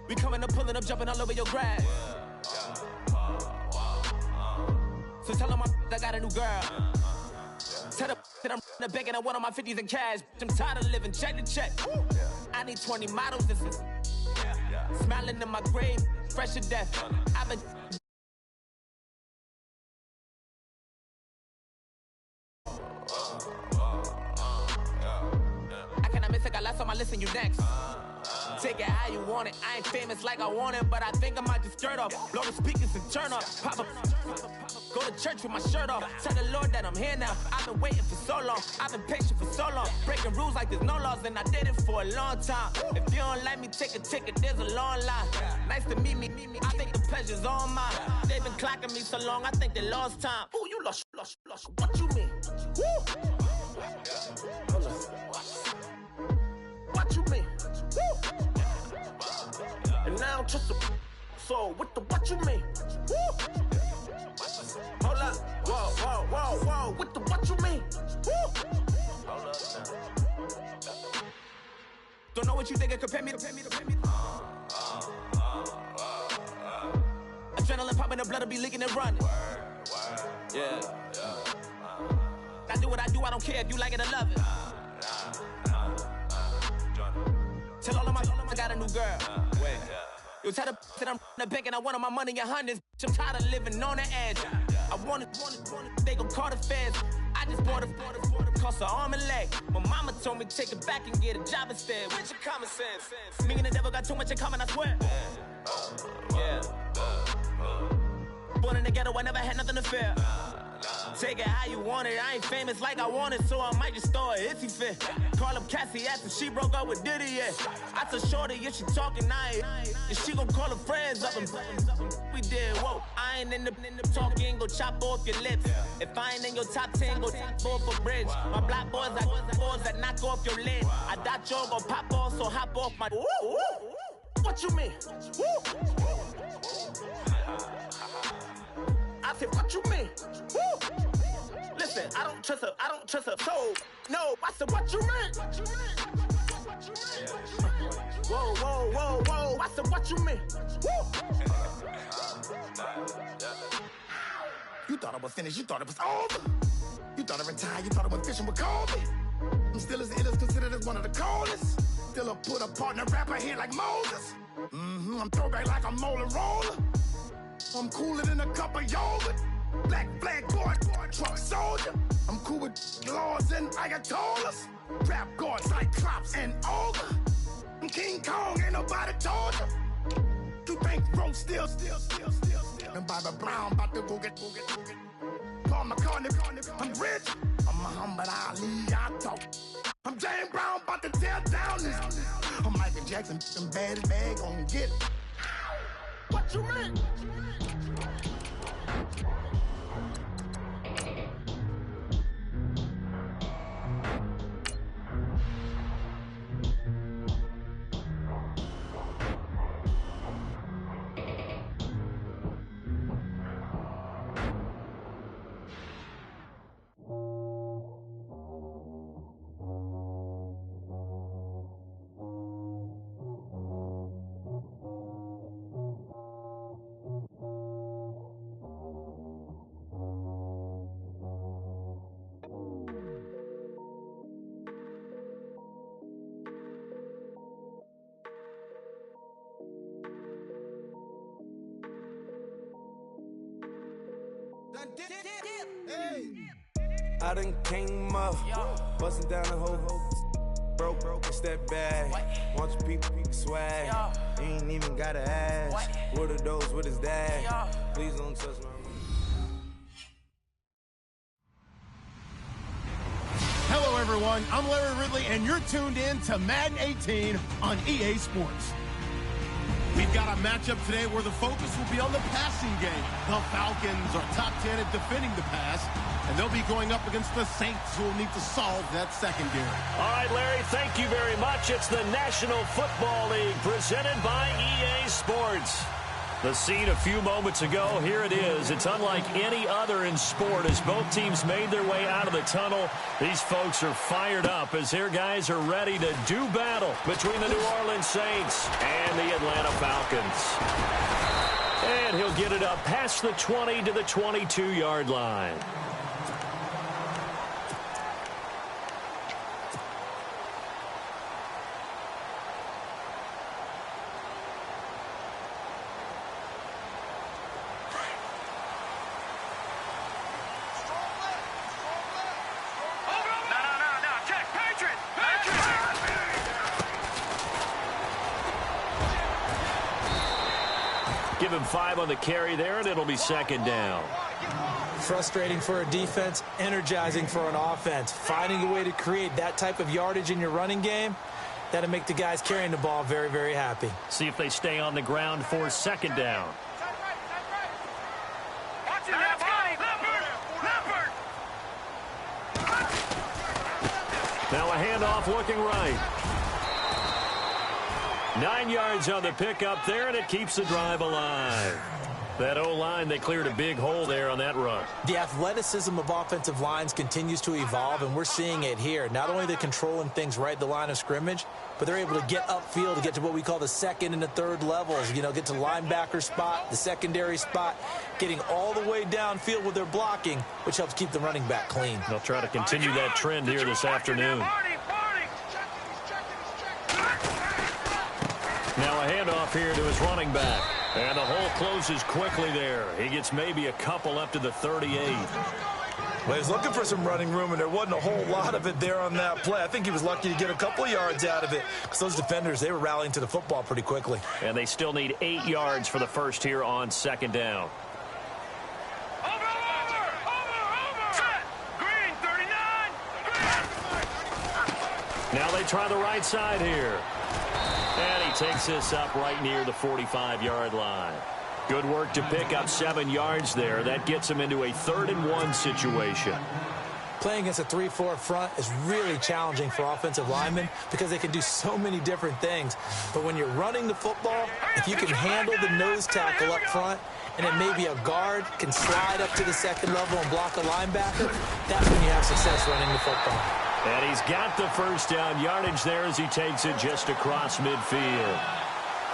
We coming up, pulling up, jumping all over your grass. So tell them I got a new girl. Tell them that I'm in the bank and I want all my 50s in cash. I'm tired of living check to check. I need 20 models. This is smiling in my grave, fresh to death. I've been. I cannot miss it, got last on my list and you next. Take it how you want it. I ain't famous like I want it, but I think I might just skirt off. Blow the speakers and turn up. Pop up. Go to church with my shirt off. Tell the Lord that I'm here now. I've been waiting for so long. I've been patient for so long. Breaking rules like there's no laws, and I did it for a long time. If you don't like me, take a ticket. There's a long line. Nice to meet me. I think the pleasure's all mine. They've been clocking me so long, I think they lost time. Ooh, you lost. What you mean? Woo! What you mean? Woo! And now I'm just a so what you mean? Woo! Hold up, whoa, what you mean? Woo! Hold up now. Don't know what you think it compare me to. Adrenaline popping, the blood will be leaking and running. Yeah. I do what I do, I don't care if you like it or love it. Tell all of my I got a new girl. Wait. Yo, tell the that I'm in the bank and I want all my money in hundreds. I'm tired of living on the edge. I want it, they gon' call the feds. I just bought a cost an arm and leg. My mama told me take it back and get a job instead. Where's your common sense? Me and the devil got too much in common, I swear. Yeah. Born in the ghetto, I never had nothing to fear. Take it how you want it. I ain't famous like I want it, so I might just throw a hissy fit. Call up Cassie after she broke up with Diddy, yeah. I told Shorty if she talking, and she gon' call her friends up and we did, whoa. I ain't in the talking, go chop off your lips. If I ain't in your top 10, go top 4 for bridge. My black boys like boys that knock off your lid. I thought y'all gon' pop off, so hop off my. What you mean? I said, what you mean? Woo! Listen, I don't trust her soul. No, I said, what you mean? Whoa. I said, what you mean? Woo! You thought I was finished, you thought it was over. You thought I retired, you thought I went fishing with Kobe. I'm still as ill as considered as one of the coldest. Still a put a partner rapper here like Moses. I'm throwback like a molar roller. I'm cooler than a cup of yogurt. Black flag boy, truck soldier. I'm cool with laws and Ayatollahs. Rap god, Cyclops and Ogre. I'm King Kong, ain't nobody told you. You think Rose still. And Bobby Brown about to go get. Paul McCartney, I'm rich. I'm Muhammad Ali, I talk. I'm James Brown, about to tear down this. I'm Michael Jackson, them bad bag gon' get it. What you mean? I done came up, bustin' down the whole broke, step back. Want your people swag. You ain't even gotta ask. What are those? What is that? Please don't touch my. Hello, everyone. I'm Larry Ridley, and you're tuned in to Madden 18 on EA Sports. We've got a matchup today where the focus will be on the passing game. The Falcons are top 10 at defending the pass, and they'll be going up against the Saints, who will need to solve that secondary. All right, Larry, thank you very much. It's the National Football League presented by EA Sports. The scene a few moments ago, here it is. It's unlike any other in sport as both teams made their way out of the tunnel. These folks are fired up as their guys are ready to do battle between the New Orleans Saints and the Atlanta Falcons. And he'll get it up past the 20 to the 22-yard line. Give him 5 on the carry there, and it'll be second down. Frustrating for a defense, energizing for an offense. Finding a way to create that type of yardage in your running game, that'll make the guys carrying the ball very, very happy. See if they stay on the ground for second down. Now a handoff looking right. 9 yards on the pickup there, and it keeps the drive alive. That O-line, they cleared a big hole there on that run. The athleticism of offensive lines continues to evolve, and we're seeing it here. Not only are they controlling things right at the line of scrimmage, but they're able to get upfield to get to what we call the second and the third levels. You know, get to the linebacker spot, the secondary spot, getting all the way downfield with their blocking, which helps keep the running back clean. They'll try to continue that trend here this afternoon. Now a handoff here to his running back. And the hole closes quickly there. He gets maybe a couple up to the 38. Well, he's looking for some running room, and there wasn't a whole lot of it there on that play. I think he was lucky to get a couple of yards out of it because those defenders, they were rallying to the football pretty quickly. And they still need 8 yards for the first here on second down. Green, 39. Now they try the right side here. And he takes this up right near the 45-yard line. Good work to pick up 7 yards there. That gets him into a 3rd-and-1 situation. Playing against a 3-4 front is really challenging for offensive linemen because they can do so many different things. But when you're running the football, if you can handle the nose tackle up front, and then maybe a guard can slide up to the second level and block a linebacker, that's when you have success running the football. And he's got the first down yardage there as he takes it just across midfield.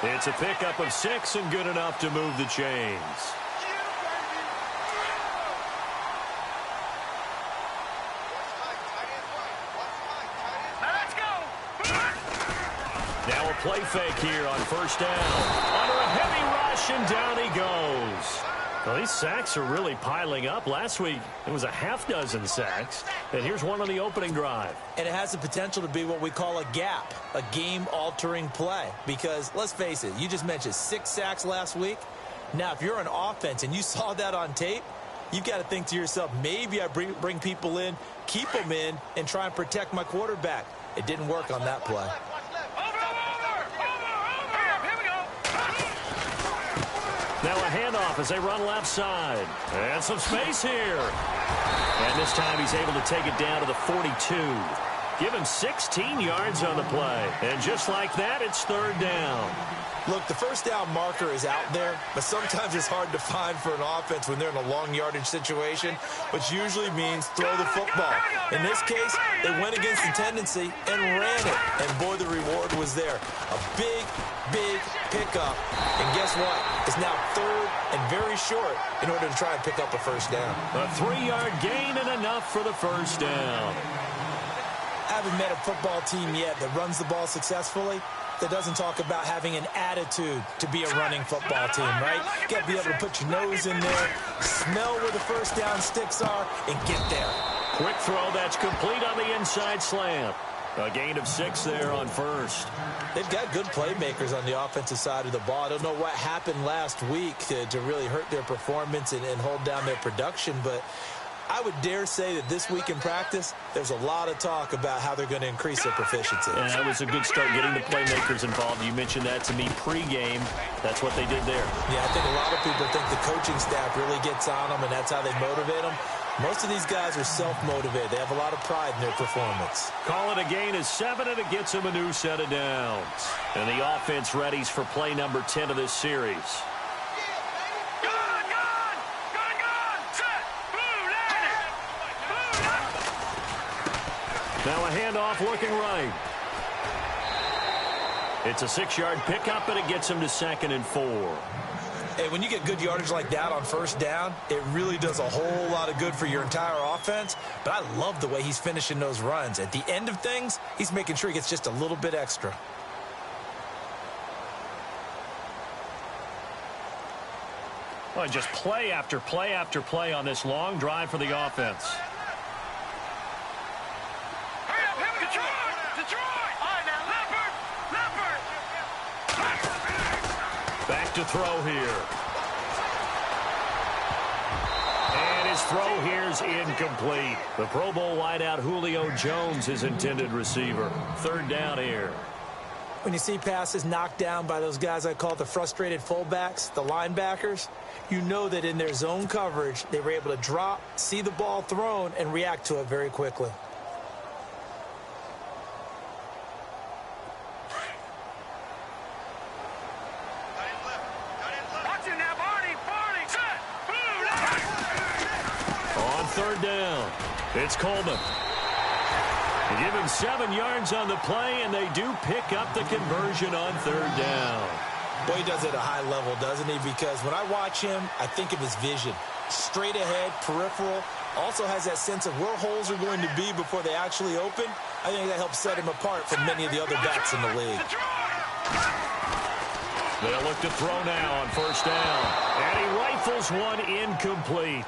It's a pickup of 6 and good enough to move the chains. Let's go. Now a play fake here on first down. Under a heavy rush, and down he goes. Well, these sacks are really piling up. Last week, it was a half-dozen sacks. And here's one on the opening drive. And it has the potential to be what we call a gap, a game-altering play. Because, let's face it, you just mentioned 6 sacks last week. Now, if you're an offense and you saw that on tape, you've got to think to yourself, maybe I bring people in, keep them in, and try and protect my quarterback. It didn't work on that play. Now a handoff as they run left side. And some space here. And this time he's able to take it down to the 42. Give him 16 yards on the play. And just like that, it's 3rd down. Look, the first down marker is out there, but sometimes it's hard to find for an offense when they're in a long yardage situation, which usually means throw the football. In this case, they went against the tendency and ran it. And boy, the reward was there. A big, big pickup. And guess what? It's now 3rd and very short in order to try and pick up a first down. A 3-yard gain and enough for the first down. I haven't met a football team yet that runs the ball successfully that doesn't talk about having an attitude to be a running football team, right? You got to be able to put your nose in there, smell where the first down sticks are, and get there. Quick throw that's complete on the inside slant. A gain of 6 there on first. They've got good playmakers on the offensive side of the ball. I don't know what happened last week to really hurt their performance and hold down their production, but I would dare say that this week in practice, there's a lot of talk about how they're going to increase their proficiency. And that was a good start getting the playmakers involved. You mentioned that to me pregame. That's what they did there. Yeah, I think a lot of people think the coaching staff really gets on them, and that's how they motivate them. Most of these guys are self-motivated. They have a lot of pride in their performance. Call it a gain of 7, and it gets them a new set of downs. And the offense readies for play number 10 of this series. Now a handoff looking right. It's a 6-yard pickup, and it gets him to 2nd and 4. Hey, when you get good yardage like that on first down, it really does a whole lot of good for your entire offense. But I love the way he's finishing those runs. At the end of things, he's making sure he gets just a little bit extra. Well, just play after play after play on this long drive for the offense. Hurry up, him, Detroit! Detroit! All right, now, Leopard! Back to throw here. And his throw here's incomplete. The Pro Bowl wideout Julio Jones, his intended receiver. 3rd down here. When you see passes knocked down by those guys I call the frustrated fullbacks, the linebackers, you know that in their zone coverage, they were able to drop, see the ball thrown, and react to it very quickly. Watch it now, Barney! Barney! Set! Boom! On 3rd down, it's Coleman. They give him 7 yards on the play, and they do pick up the conversion on 3rd down. Boy, he does it at a high level, doesn't he? Because when I watch him, I think of his vision. Straight ahead, peripheral. Also has that sense of where holes are going to be before they actually open. I think that helps set him apart from many of the other backs in the league. They'll look to throw now on 1st down. And he rifles one incomplete.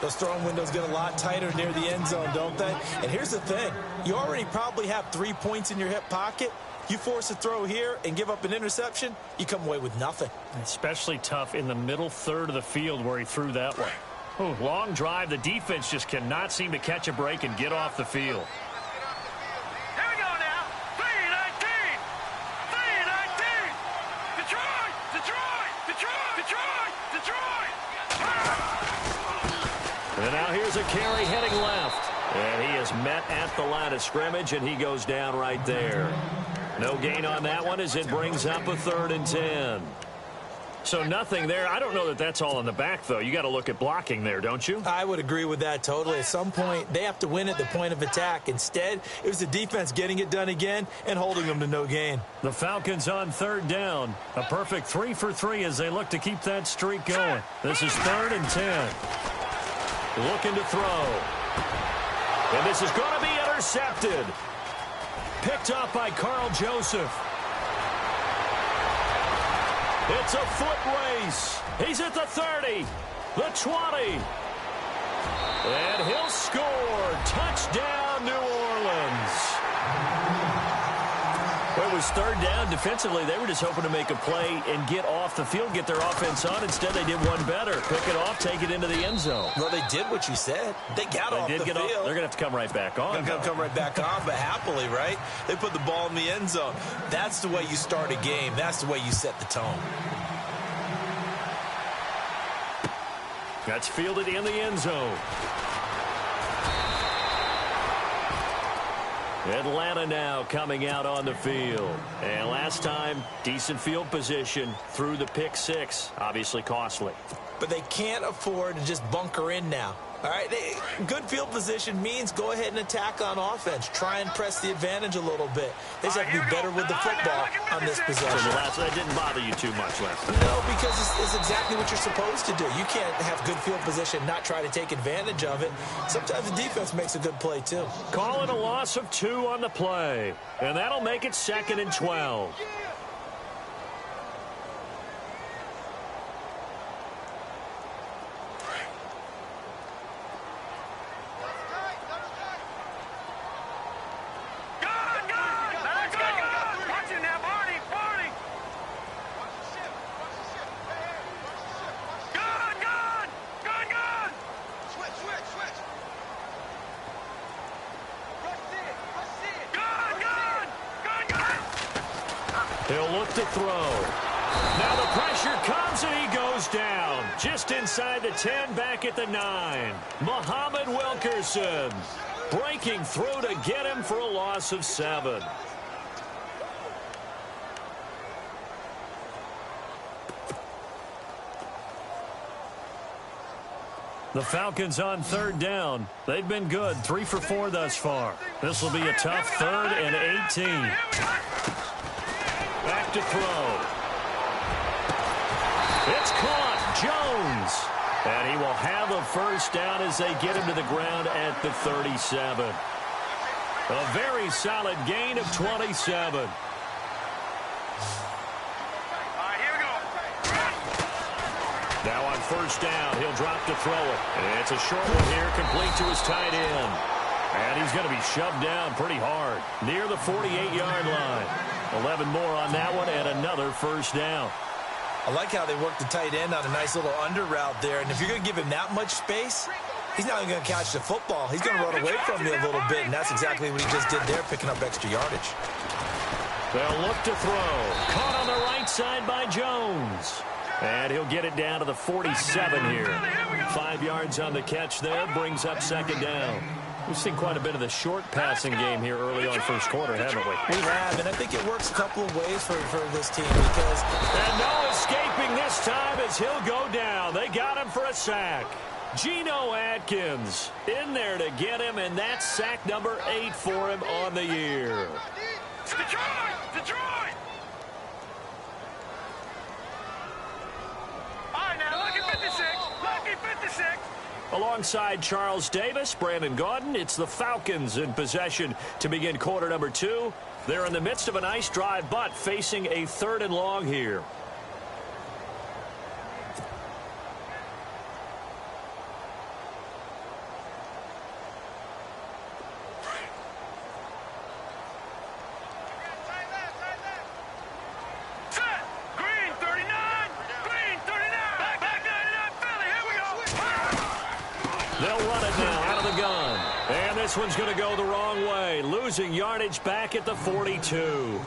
Those throwing windows get a lot tighter near the end zone, don't they? And here's the thing. You already probably have 3 points in your hip pocket. You force a throw here and give up an interception, you come away with nothing. Especially tough in the middle third of the field where he threw that one. Ooh, long drive. The defense just cannot seem to catch a break and get off the field. Here we go now. 3-19! 3-19! Detroit! Detroit! Detroit! Detroit! Detroit! And now here's a carry heading left. And he is met at the line of scrimmage, and he goes down right there. No gain on that one as it brings up a 3rd and 10. So nothing there. I don't know that that's all in the back, though. You got to look at blocking there, don't you? I would agree with that totally. At some point, they have to win at the point of attack. Instead, it was the defense getting it done again and holding them to no gain. The Falcons on 3rd down. A perfect 3 for 3 as they look to keep that streak going. This is 3rd and 10. Looking to throw. And this is going to be intercepted. Picked up by Carl Joseph. It's a foot race. He's at the 30, the 20. And he'll score. Touchdown, New Orleans. Well, it was 3rd down. Defensively, they were just hoping to make a play and get off the field, get their offense on. Instead, they did one better. Pick it off, take it into the end zone. Well, they did what you said. They got off the field. They're going to have to come right back on. They're going to come right back on, but happily, right? They put the ball in the end zone. That's the way you start a game. That's the way you set the tone. That's fielded in the end zone. Atlanta now coming out on the field. And last time, decent field position through the pick 6. Obviously costly. But they can't afford to just bunker in now. All right, good field position means go ahead and attack on offense. Try and press the advantage a little bit. They just have to be better with the football on this possession. So that didn't bother you too much last time. No, because it's exactly what you're supposed to do. You can't have good field position, not try to take advantage of it. Sometimes the defense makes a good play, too. Call it a loss of 2 on the play. And that'll make it 2nd and 12. He'll look to throw. Now the pressure comes and he goes down. Just inside the 10, back at the 9. Muhammad Wilkerson breaking through to get him for a loss of 7. The Falcons on third down. They've been good, 3 for 4 thus far. This will be a tough 3rd and 18. Back to throw. It's caught. Jones. And he will have a first down as they get him to the ground at the 37. A very solid gain of 27. Now on first down, he'll drop to throw it. It's a short one here, complete to his tight end. And he's going to be shoved down pretty hard, near the 48-yard line. 11 more on that one, and another first down. I like how they work the tight end on a nice little under route there. And if you're going to give him that much space, he's not even going to catch the football. He's going to run away from you a little bit, and that's exactly what he just did there, picking up extra yardage. They'll look to throw. Caught on the right side by Jones. And he'll get it down to the 47 here. 5 yards on the catch there, brings up second down. We've seen quite a bit of the short passing game here early on first quarter, haven't we? We have, and I think it works a couple of ways for this team because... And no escaping this time as he'll go down. They got him for a sack. Geno Atkins in there to get him, and that's sack number 8 for him on the year. Detroit! Detroit! All right, now, lucky 56. Lucky 56. Alongside Charles Davis, Brandon Gaudin, it's the Falcons in possession to begin quarter number 2. They're in the midst of a nice drive, but facing a 3rd and long here. This one's going to go the wrong way, losing yardage back at the 42.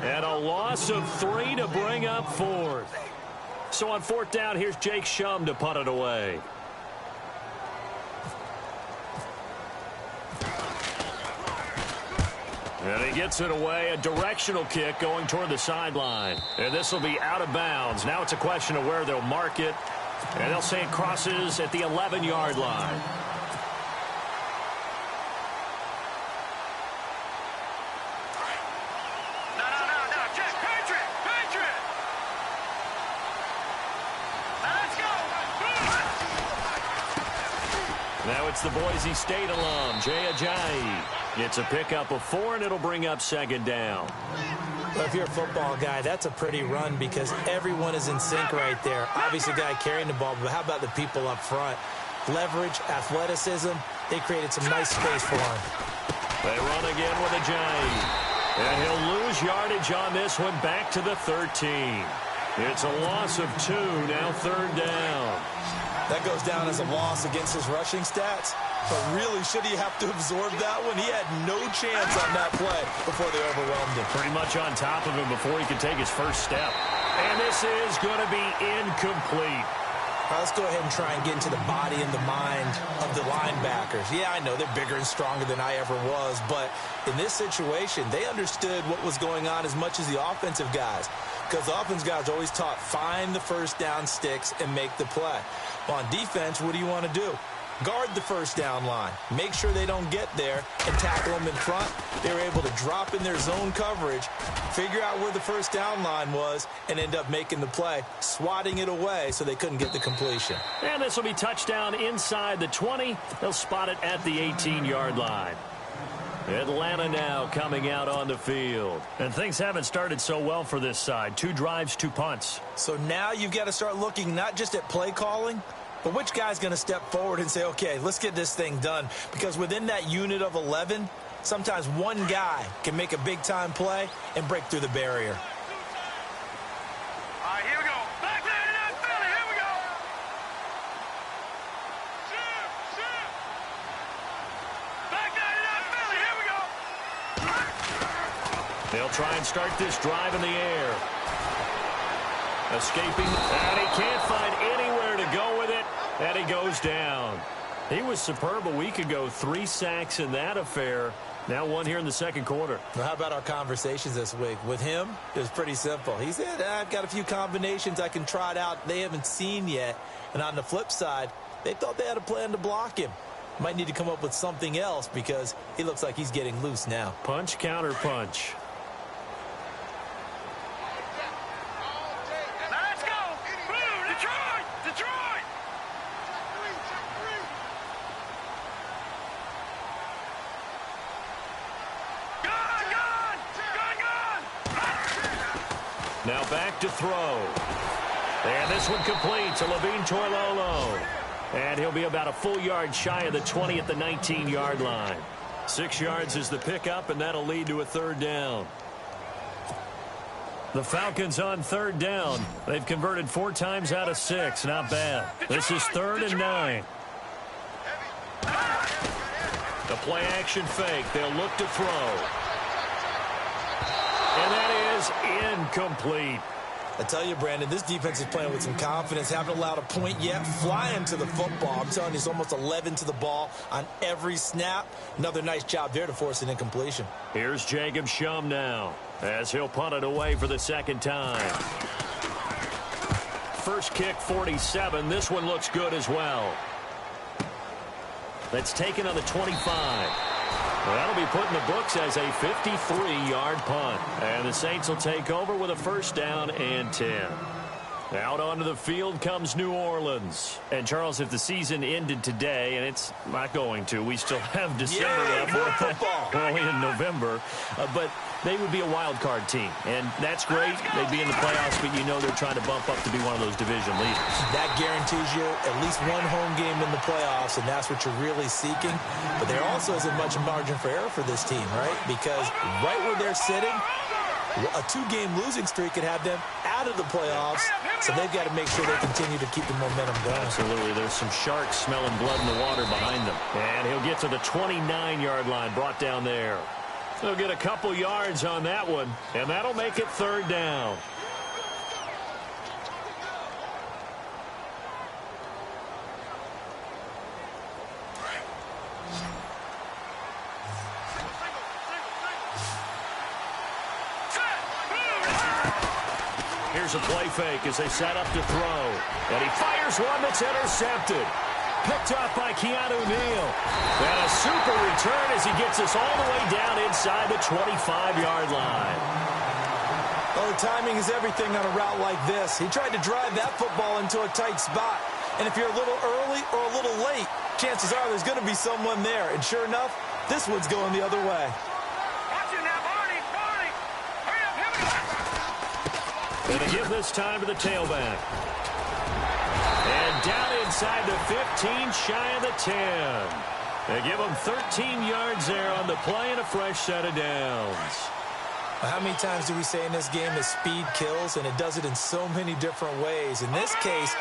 And a loss of 3 to bring up 4th. So on 4th down, here's Jake Shum to punt it away. And he gets it away, a directional kick going toward the sideline. And this will be out of bounds. Now it's a question of where they'll mark it. And they'll say it crosses at the 11-yard line. Now it's the Boise State alum, Jay Ajayi. It's a pickup of 4, and it'll bring up second down. Well, if you're a football guy, that's a pretty run because everyone is in sync right there. Obviously, the guy carrying the ball, but how about the people up front? Leverage, athleticism, they created some nice space for him. They run again with Ajayi. And he'll lose yardage on this one back to the 13. It's a loss of 2, now 3rd down. That goes down as a loss against his rushing stats. But really, should he have to absorb that one? He had no chance on that play before they overwhelmed him. Pretty much on top of him before he could take his first step. And this is going to be incomplete. Let's go ahead and try and get into the body and the mind of the linebackers. Yeah, I know they're bigger and stronger than I ever was, but in this situation, they understood what was going on as much as the offensive guys. Because the offense guys always taught, find the first down sticks and make the play. Well, on defense, what do you want to do? Guard the first down line. Make sure they don't get there and tackle them in front. They were able to drop in their zone coverage, figure out where the first down line was, and end up making the play, swatting it away so they couldn't get the completion. And this will be touchdown inside the 20. They'll spot it at the 18-yard line. Atlanta now coming out on the field. And things haven't started so well for this side. 2 drives, 2 punts. So now you've got to start looking not just at play calling, but which guy's going to step forward and say, okay, let's get this thing done. Because within that unit of 11, sometimes one guy can make a big-time play and break through the barrier. All right, here we go. Back there to that Philly. Here we go. Back there to that Philly. Here we go. They'll try and start this drive in the air. Escaping, and he can't find anywhere to go with it, and he goes down. He was superb a week ago, 3 sacks in that affair. Now 1 here in the second quarter. Well, how about our conversations this week? With him, it was pretty simple. He said, I've got a few combinations I can try it out they haven't seen yet. And on the flip side, they thought they had a plan to block him. Might need to come up with something else because he looks like he's getting loose now. Punch, counter punch. Let's go! Blue, Detroit! Detroit! Gun! Now back to throw. And this one complete to Levine Toilolo. And he'll be about a full yard shy of the 20 at the 19-yard line. 6 yards is the pickup, and that'll lead to a third down. The Falcons on third down. They've converted 4 times out of 6. Not bad. This is 3rd and 9. The play action fake. They'll look to throw. And that is incomplete. I tell you, Brandon, this defense is playing with some confidence. Haven't allowed a point yet. Flying to the football. I'm telling you, it's almost 11 to the ball on every snap. Another nice job there to force an incompletion. Here's Jacob Shum now as he'll punt it away for the second time. First kick, 47. This one looks good as well. That's taken on the 25. Well, that'll be put in the books as a 53-yard punt. And the Saints will take over with a first down and 10. Out onto the field comes New Orleans. And, Charles, if the season ended today, and it's not going to, we still have December left. More football. We're only in November. But they would be a wild card team. And that's great. They'd be in the playoffs, but you know they're trying to bump up to be one of those division leaders. That guarantees you at least one home game in the playoffs, and that's what you're really seeking. But there also isn't much margin for error for this team, right? Because right where they're sitting, a 2-game losing streak could have them out of the playoffs, so they've got to make sure they continue to keep the momentum going. Absolutely. There's some sharks smelling blood in the water behind them. And he'll get to the 29-yard line, brought down there. They'll get a couple yards on that one, and that'll make it third down. Here's a play fake as they set up to throw. And he fires one that's intercepted. Picked up by Keanu Neal. And a super return as he gets us all the way down inside the 25-yard line. Well, the timing is everything on a route like this. He tried to drive that football into a tight spot. And if you're a little early or a little late, chances are there's going to be someone there. And sure enough, this one's going the other way. Going to give this time to the tailback. And down inside the 15, shy of the 10. They give him 13 yards there on the play and a fresh set of downs. How many times do we say in this game that speed kills, and it does it in so many different ways? In this case,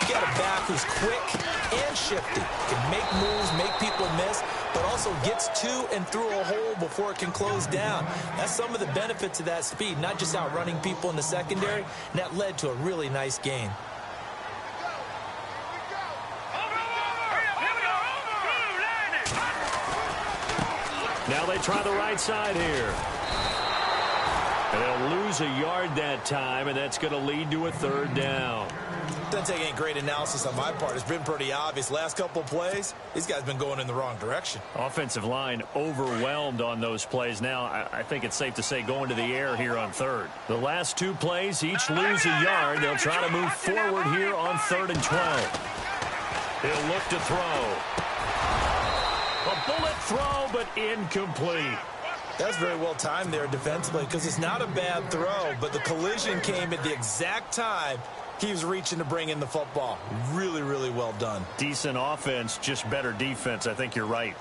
you got a back who's quick and shifty, can make moves, make people miss, but also gets to and through a hole before it can close down. That's some of the benefits of that speed, not just outrunning people in the secondary, and that led to a really nice gain. Now they try the right side here. And they'll lose a yard that time, and that's going to lead to a third down. Doesn't take any great analysis on my part. It's been pretty obvious. Last couple of plays, these guys have been going in the wrong direction. Offensive line overwhelmed on those plays. Now, I think it's safe to say going to the air here on third. The last 2 plays, each lose a yard. They'll try to move forward here on 3rd and 12. He'll look to throw. A bullet throw, but incomplete. That's very well timed there defensively because it's not a bad throw, but the collision came at the exact time he was reaching to bring in the football. Really, really well done. Decent offense, just better defense. I think you're right.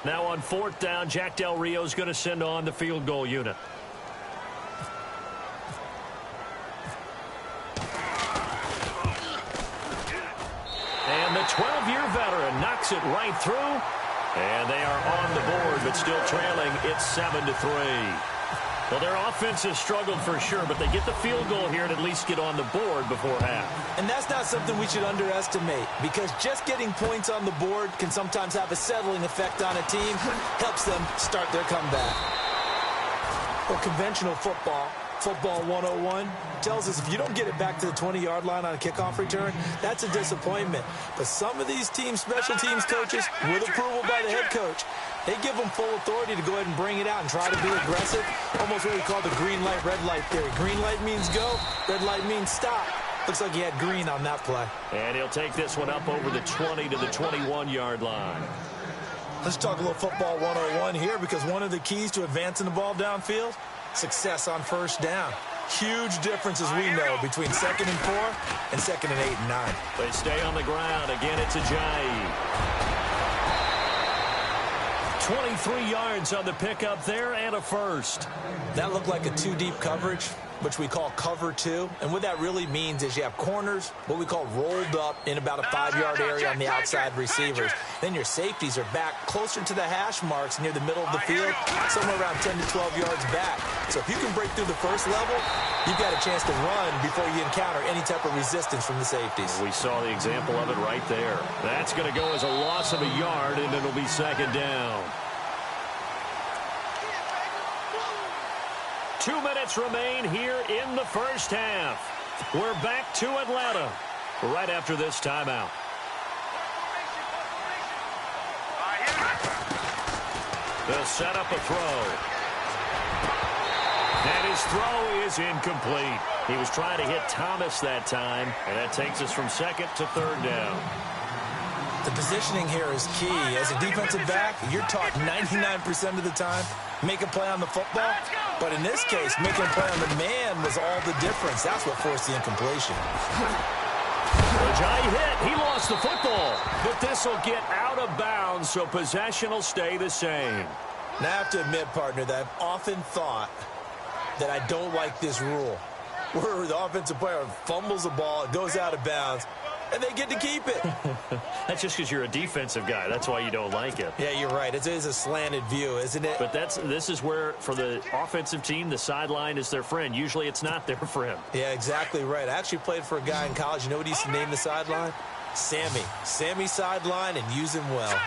Now on 4th down, Jack Del Rio's going to send on the field goal unit. And the 12-year veteran knocks it right through. And they are on the board, but still trailing. It's 7-3. Well, their offense has struggled for sure, but they get the field goal here and at least get on the board before half. And that's not something we should underestimate, because just getting points on the board can sometimes have a settling effect on a team. Helps them start their comeback. Well, conventional football Football 101 tells us if you don't get it back to the 20-yard line on a kickoff return, that's a disappointment. But some of these teams, special teams coaches, with approval by the head coach, they give them full authority to go ahead and bring it out and try to be aggressive. Almost what we call the green light, red light theory. Green light means go, red light means stop. Looks like he had green on that play. And he'll take this one up over the 20 to the 21-yard line. Let's talk a little football 101 here, because one of the keys to advancing the ball downfield, success on first down. Huge difference, as we know, between 2nd and 4 and 2nd and 8 and 9. They stay on the ground. Again, it's Ajayi. 23 yards on the pickup there and a first. That looked like a two-deep coverage, which we call cover 2. And what that really means is you have corners, what we call rolled up in about a 5-yard area on the outside receivers. Then your safeties are back closer to the hash marks near the middle of the field, somewhere around 10 to 12 yards back. So if you can break through the first level, you've got a chance to run before you encounter any type of resistance from the safeties. We saw the example of it right there. That's going to go as a loss of a yard, and it'll be 2nd down. 2 minutes remain here in the first half. We're back to Atlanta right after this timeout. They'll set up a throw. And his throw is incomplete. He was trying to hit Thomas that time, and that takes us from 2nd to 3rd down. The positioning here is key. As a defensive back, you're taught 99% of the time, make a play on the football. But in this case, making a play on the man was all the difference. That's what forced the incompletion. Ajayi hit. He lost the football. But this will get out of bounds, so possession will stay the same. Now, I have to admit, partner, that I've often thought that I don't like this rule, where the offensive player fumbles the ball, it goes out of bounds, and they get to keep it. That's just because you're a defensive guy. That's why you don't like it. Yeah, you're right. It is a slanted view, isn't it? But this is where, for the offensive team, the sideline is their friend. Usually it's not their friend. Yeah, exactly right. I actually played for a guy in college. You know what he used to name the sideline? Sammy. Sammy sideline, and use him well.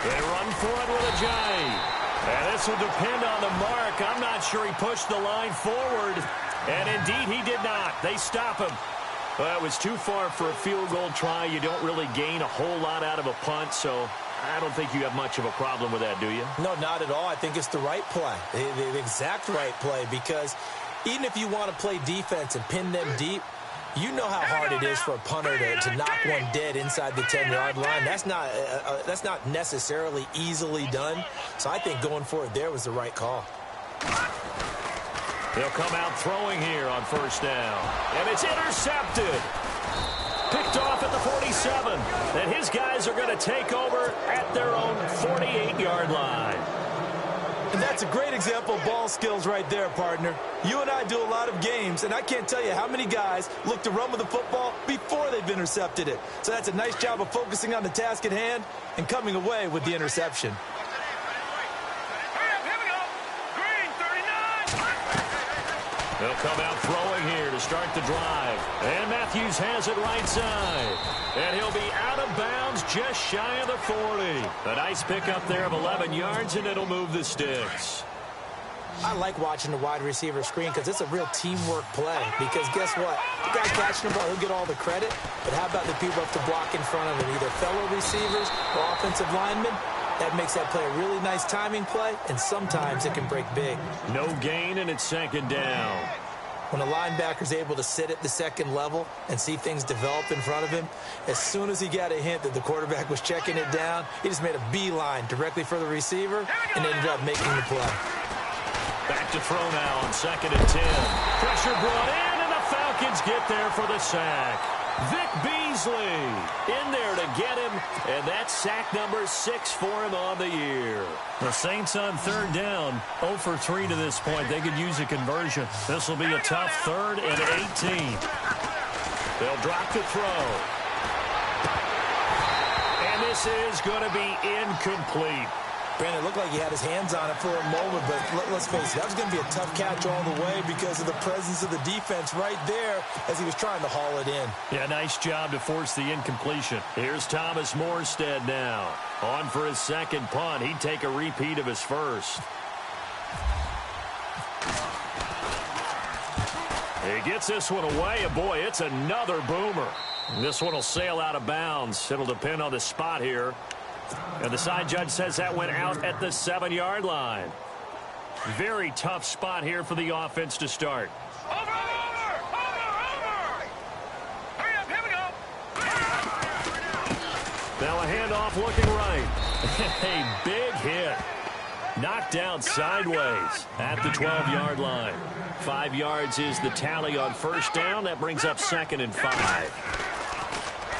They run for it with Ajayi. And this will depend on the mark. I'm not sure he pushed the line forward. And indeed, he did not. They stop him. Well, it was too far for a field goal try. You don't really gain a whole lot out of a punt, so I don't think you have much of a problem with that, do you? No, not at all. I think it's the right play, the exact right play, because even if you want to play defense and pin them deep, you know how hard it is for a punter to knock one dead inside the 10-yard line. That's not necessarily easily done. So I think going for it there was the right call. They'll come out throwing here on first down. And it's intercepted. Picked off at the 47. And his guys are going to take over at their own 48-yard line. And that's a great example of ball skills right there, partner. You and I do a lot of games, and I can't tell you how many guys look to run with the football before they've intercepted it. So that's a nice job of focusing on the task at hand and coming away with the interception. They'll come out throwing here to start the drive. And Matthews has it right side. And he'll be out of bounds just shy of the 40. A nice pickup there of 11 yards, and it'll move the sticks. I like watching the wide receiver screen because it's a real teamwork play. Because guess what? The guy catching the ball, he'll get all the credit. But how about the people up to block in front of him, either fellow receivers or offensive linemen? That makes that play a really nice timing play, and sometimes it can break big. No gain, and it's 2nd down. When a linebacker's able to sit at the second level and see things develop in front of him, as soon as he got a hint that the quarterback was checking it down, he just made a beeline directly for the receiver and ended up making the play. Back to throw now on 2nd and 10. Pressure brought in, and the Falcons get there for the sack. Vic Beasley in there to get him, and that's sack number 6 for him on the year. The Saints on 3rd down, 0 for 3 to this point. They could use a conversion. This will be a tough 3rd and 18. They'll drop the throw. And this is going to be incomplete. Brandon, it looked like he had his hands on it for a moment, but let's face it, that was going to be a tough catch all the way because of the presence of the defense right there as he was trying to haul it in. Yeah, nice job to force the incompletion. Here's Thomas Morstead now. On for his second punt. He'd take a repeat of his first. He gets this one away, and boy, it's another boomer. This one will sail out of bounds. It'll depend on the spot here. And the side judge says that went out at the 7-yard line. Very tough spot here for the offense to start. Over! Hurry up, here we go! Now a handoff looking right. A big hit. Knocked down sideways at the 12-yard line. 5 yards is the tally on first down. That brings up 2nd and 5.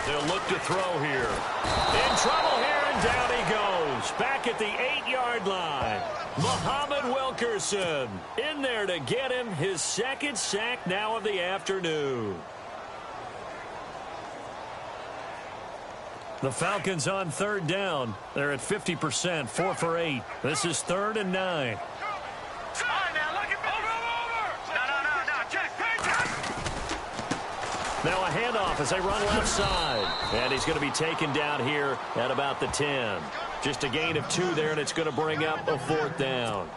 They'll look to throw here. In trouble here, and down he goes. Back at the 8-yard line. Muhammad Wilkerson in there to get him his 2nd sack now of the afternoon. The Falcons on 3rd down. They're at 50%, 4 for 8. This is 3rd and 9. Now a handoff as they run left side. And he's going to be taken down here at about the 10. Just a gain of 2 there, and it's going to bring up a 4th down.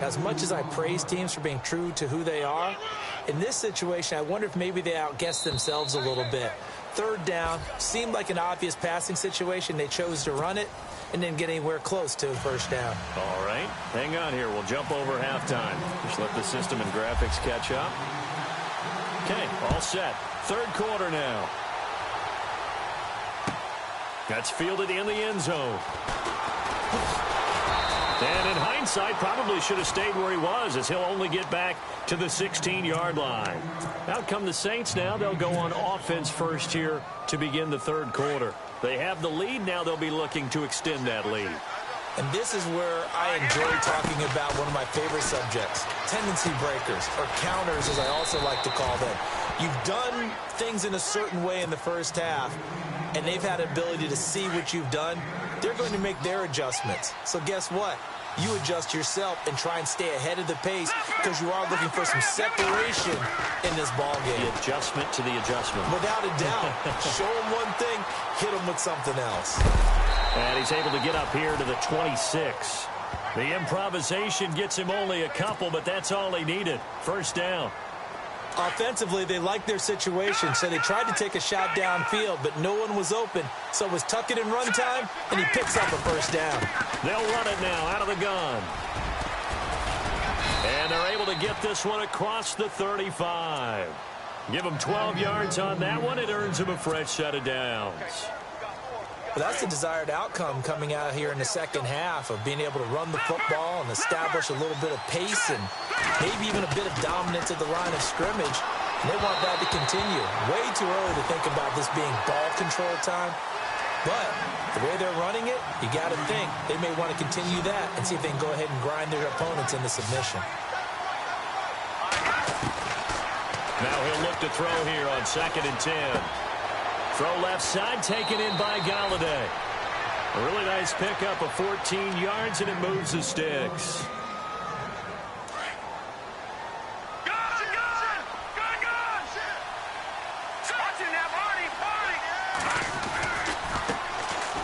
As much as I praise teams for being true to who they are, in this situation, I wonder if maybe they outguessed themselves a little bit. 3rd down, seemed like an obvious passing situation. They chose to run it and didn't get anywhere close to a 1st down. All right, hang on here. We'll jump over halftime. Just let the system and graphics catch up. Okay, all set. 3rd quarter now. That's fielded in the end zone. And in hindsight, probably should have stayed where he was, as he'll only get back to the 16-yard line. Out come the Saints now. They'll go on offense first here to begin the 3rd quarter. They have the lead. Now they'll be looking to extend that lead. And this is where I enjoy talking about one of my favorite subjects, tendency breakers, or counters, as I also like to call them. You've done things in a certain way in the first half, and they've had an ability to see what you've done. They're going to make their adjustments. So guess what? You adjust yourself and try and stay ahead of the pace because you are looking for some separation in this ball game. The adjustment to the adjustment. Without a doubt. Show them one thing, hit them with something else. And he's able to get up here to the 26. The improvisation gets him only a couple, but that's all he needed. 1st down. Offensively, they liked their situation, so they tried to take a shot downfield, but no one was open. So it was tuck it in run time, and he picks up a 1st down. They'll run it now out of the gun. And they're able to get this one across the 35. Give them 12 yards on that one. It earns them a fresh set of downs. Well, that's the desired outcome coming out here in the 2nd half of being able to run the football and establish a little bit of pace and maybe even a bit of dominance at the line of scrimmage. And they want that to continue. Way too early to think about this being ball control time. But the way they're running it, you got to think they may want to continue that and see if they can go ahead and grind their opponents into submission. Now he'll look to throw here on 2nd and 10. Throw left side, taken in by Galladay. A really nice pickup of 14 yards, and it moves the sticks.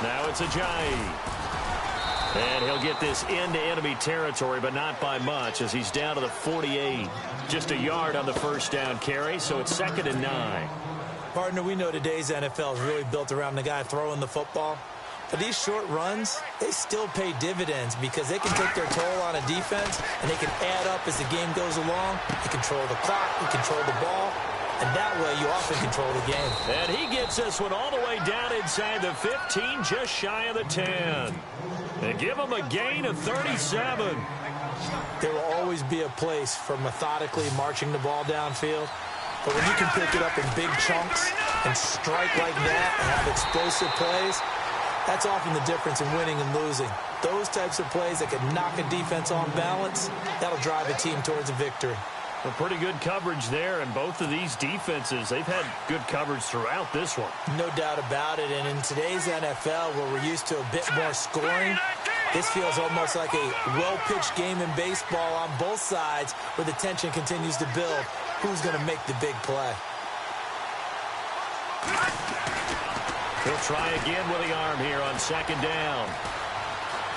Now it's Ajayi. And he'll get this into enemy territory, but not by much, as he's down to the 48. Just a yard on the 1st down carry, so it's 2nd and 9. Partner, we know today's NFL is really built around the guy throwing the football. But these short runs, they still pay dividends because they can take their toll on a defense, and they can add up as the game goes along. They control the clock, they control the ball, and that way you often control the game. And he gets this one all the way down inside the 15, just shy of the 10. And give him a gain of 37. There will always be a place for methodically marching the ball downfield. But when you can pick it up in big chunks and strike like that and have explosive plays, that's often the difference in winning and losing. Those types of plays that can knock a defense on balance, that'll drive a team towards a victory. A pretty good coverage there, and both of these defenses, they've had good coverage throughout this one. No doubt about it, and in today's NFL, where we're used to a bit more scoring, this feels almost like a well-pitched game in baseball on both sides where the tension continues to build. Who's going to make the big play? He'll try again with the arm here on 2nd down.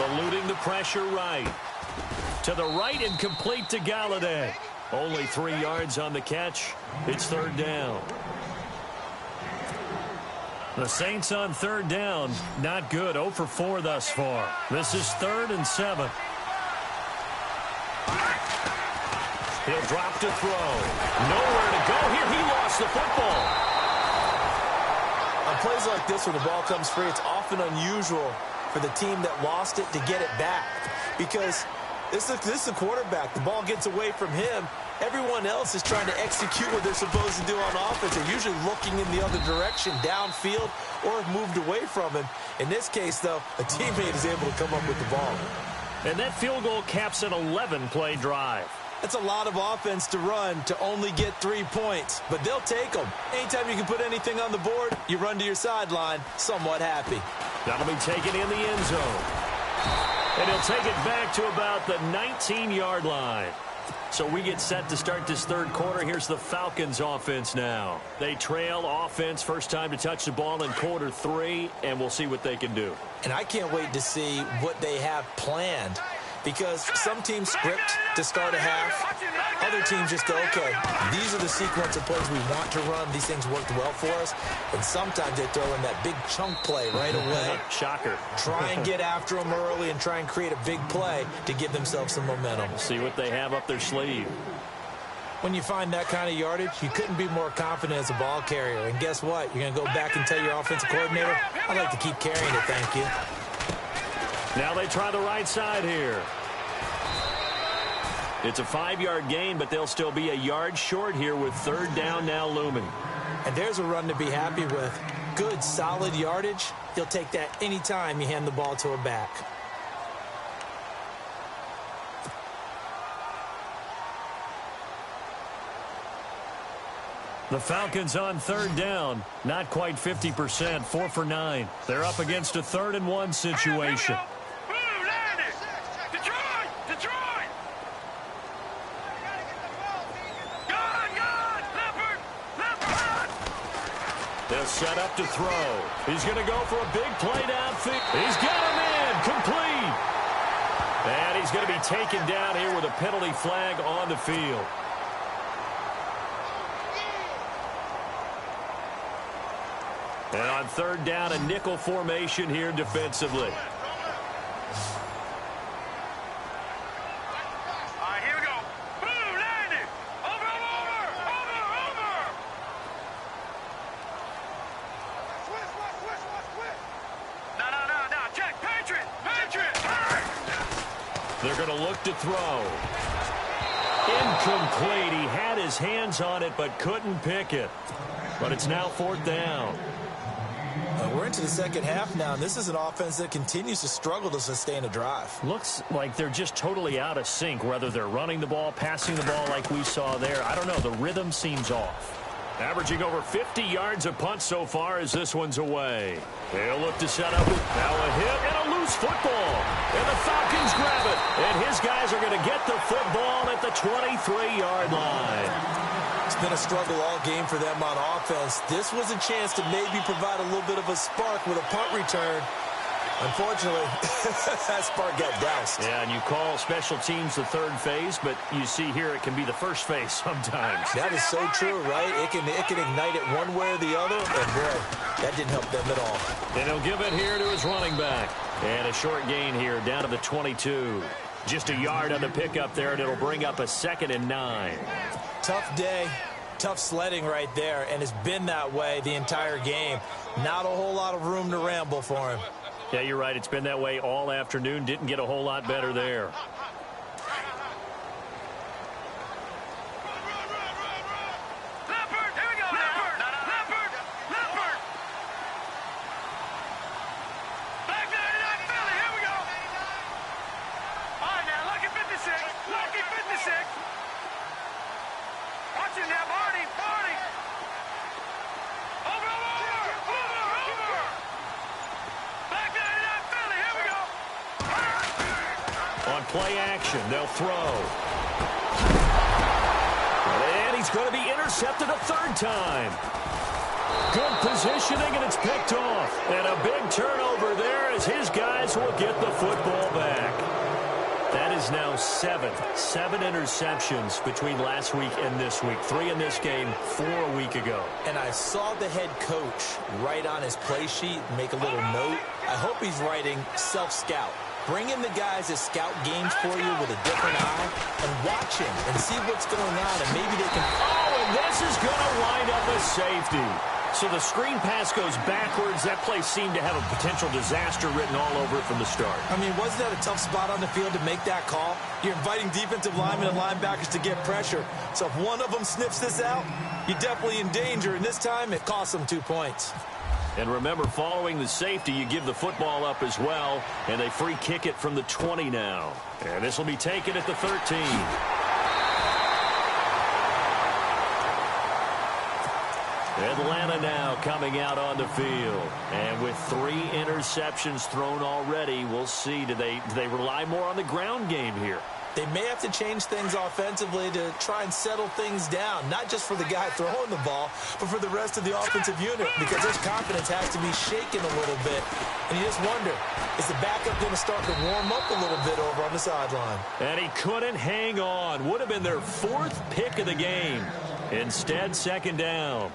Eluding the pressure right. To the right and complete to Galladay. Only 3 yards on the catch. It's third down. The Saints on third down. Not good. 0 for 4 thus far. This is 3rd and 7. He'll drop to throw. Nowhere to go here. He lost the football. On plays like this where the ball comes free, it's often unusual for the team that lost it to get it back. Because this is the quarterback. The ball gets away from him. Everyone else is trying to execute what they're supposed to do on offense. They're usually looking in the other direction, downfield, or have moved away from him. In this case, though, a teammate is able to come up with the ball. And that field goal caps an 11-play drive. That's a lot of offense to run to only get 3 points, but they'll take them. Anytime you can put anything on the board, you run to your sideline somewhat happy. That'll be taken in the end zone. And he'll take it back to about the 19-yard line. So we get set to start this third quarter. Here's the Falcons offense now. They trail offense, first time to touch the ball in quarter 3, and we'll see what they can do. And I can't wait to see what they have planned, because some teams script to start a half. Other teams just go, okay, these are the sequence of plays we want to run. These things worked well for us. And sometimes they throw in that big chunk play right away. Shocker. Try and get after them early and try and create a big play to give themselves some momentum. See what they have up their sleeve. When you find that kind of yardage, you couldn't be more confident as a ball carrier. And guess what? You're going to go back and tell your offensive coordinator, I'd like to keep carrying it, thank you. Now they try the right side here. It's a 5-yard gain, but they'll still be a yard short here with third down now looming. And there's a run to be happy with. Good, solid yardage. You'll take that anytime you hand the ball to a back. The Falcons on third down. Not quite 50%, 4 for 9. They're up against a 3rd and 1 situation. They'll set up to throw. He's going to go for a big play downfield. He's got him in. Complete. And he's going to be taken down here with a penalty flag on the field. And on third down, a nickel formation here defensively. They're going to look to throw. Incomplete. He had his hands on it but couldn't pick it. But it's now 4th down. We're into the second half now, and this is an offense that continues to struggle to sustain a drive. Looks like they're just totally out of sync, whether they're running the ball, passing the ball like we saw there. I don't know. The rhythm seems off. Averaging over 50 yards a punt so far as this one's away. He'll look to set up. Now a hit and a loose football. And the Falcons grab it. And his guys are going to get the football at the 23-yard line. It's been a struggle all game for them on offense. This was a chance to maybe provide a little bit of a spark with a punt return. Unfortunately, that spark got doused. Yeah, and you call special teams the third phase, but you see here it can be the first phase sometimes. That is so true, right? It can ignite it one way or the other, and boy, that didn't help them at all. And he'll give it here to his running back. And a short gain here down to the 22. Just a yard on the pickup there, and it'll bring up a 2nd and 9. Tough day, tough sledding right there, and it's been that way the entire game. Not a whole lot of room to ramble for him. Yeah, you're right. It's been that way all afternoon. Didn't get a whole lot better there. Play action. They'll throw. And he's going to be intercepted a 3rd time. Good positioning, and it's picked off. And a big turnover there as his guys will get the football back. That is now 7 interceptions between last week and this week. 3 in this game, 4 a week ago. And I saw the head coach write on his play sheet, make a little note. I hope he's writing self-scout. Bring in the guys that scout games for you with a different eye and watch him and see what's going on, and maybe they can... Oh, and this is going to wind up a safety. So the screen pass goes backwards. That play seemed to have a potential disaster written all over it from the start. I mean, wasn't that a tough spot on the field to make that call? You're inviting defensive linemen and linebackers to get pressure. So if one of them sniffs this out, you're definitely in danger. And this time, it cost them 2 points. And remember, following the safety, you give the football up as well, and they free kick it from the 20 now. And this will be taken at the 13. Atlanta now coming out on the field. And with 3 interceptions thrown already, we'll see. Do they rely more on the ground game here? They may have to change things offensively to try and settle things down, not just for the guy throwing the ball, but for the rest of the offensive unit, because his confidence has to be shaken a little bit. And you just wonder, is the backup going to start to warm up a little bit over on the sideline? And he couldn't hang on. Would have been their 4th pick of the game. Instead, 2nd down.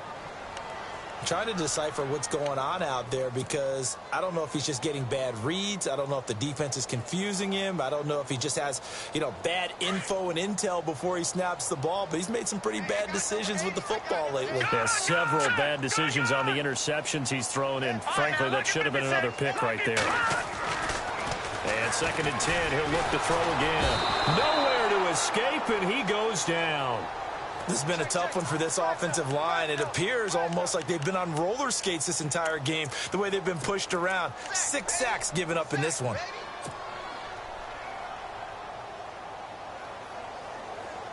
Trying to decipher what's going on out there, because I don't know if he's just getting bad reads. I don't know if the defense is confusing him. I don't know if he just has, bad info and intel before he snaps the ball. But he's made some pretty bad decisions with the football lately. There's several bad decisions on the interceptions he's thrown, and frankly, that should have been another pick right there. And 2nd and 10, he'll look to throw again. Nowhere to escape, and he goes down. This has been a tough one for this offensive line. It appears almost like they've been on roller skates this entire game, the way they've been pushed around. 6 sacks given up in this one.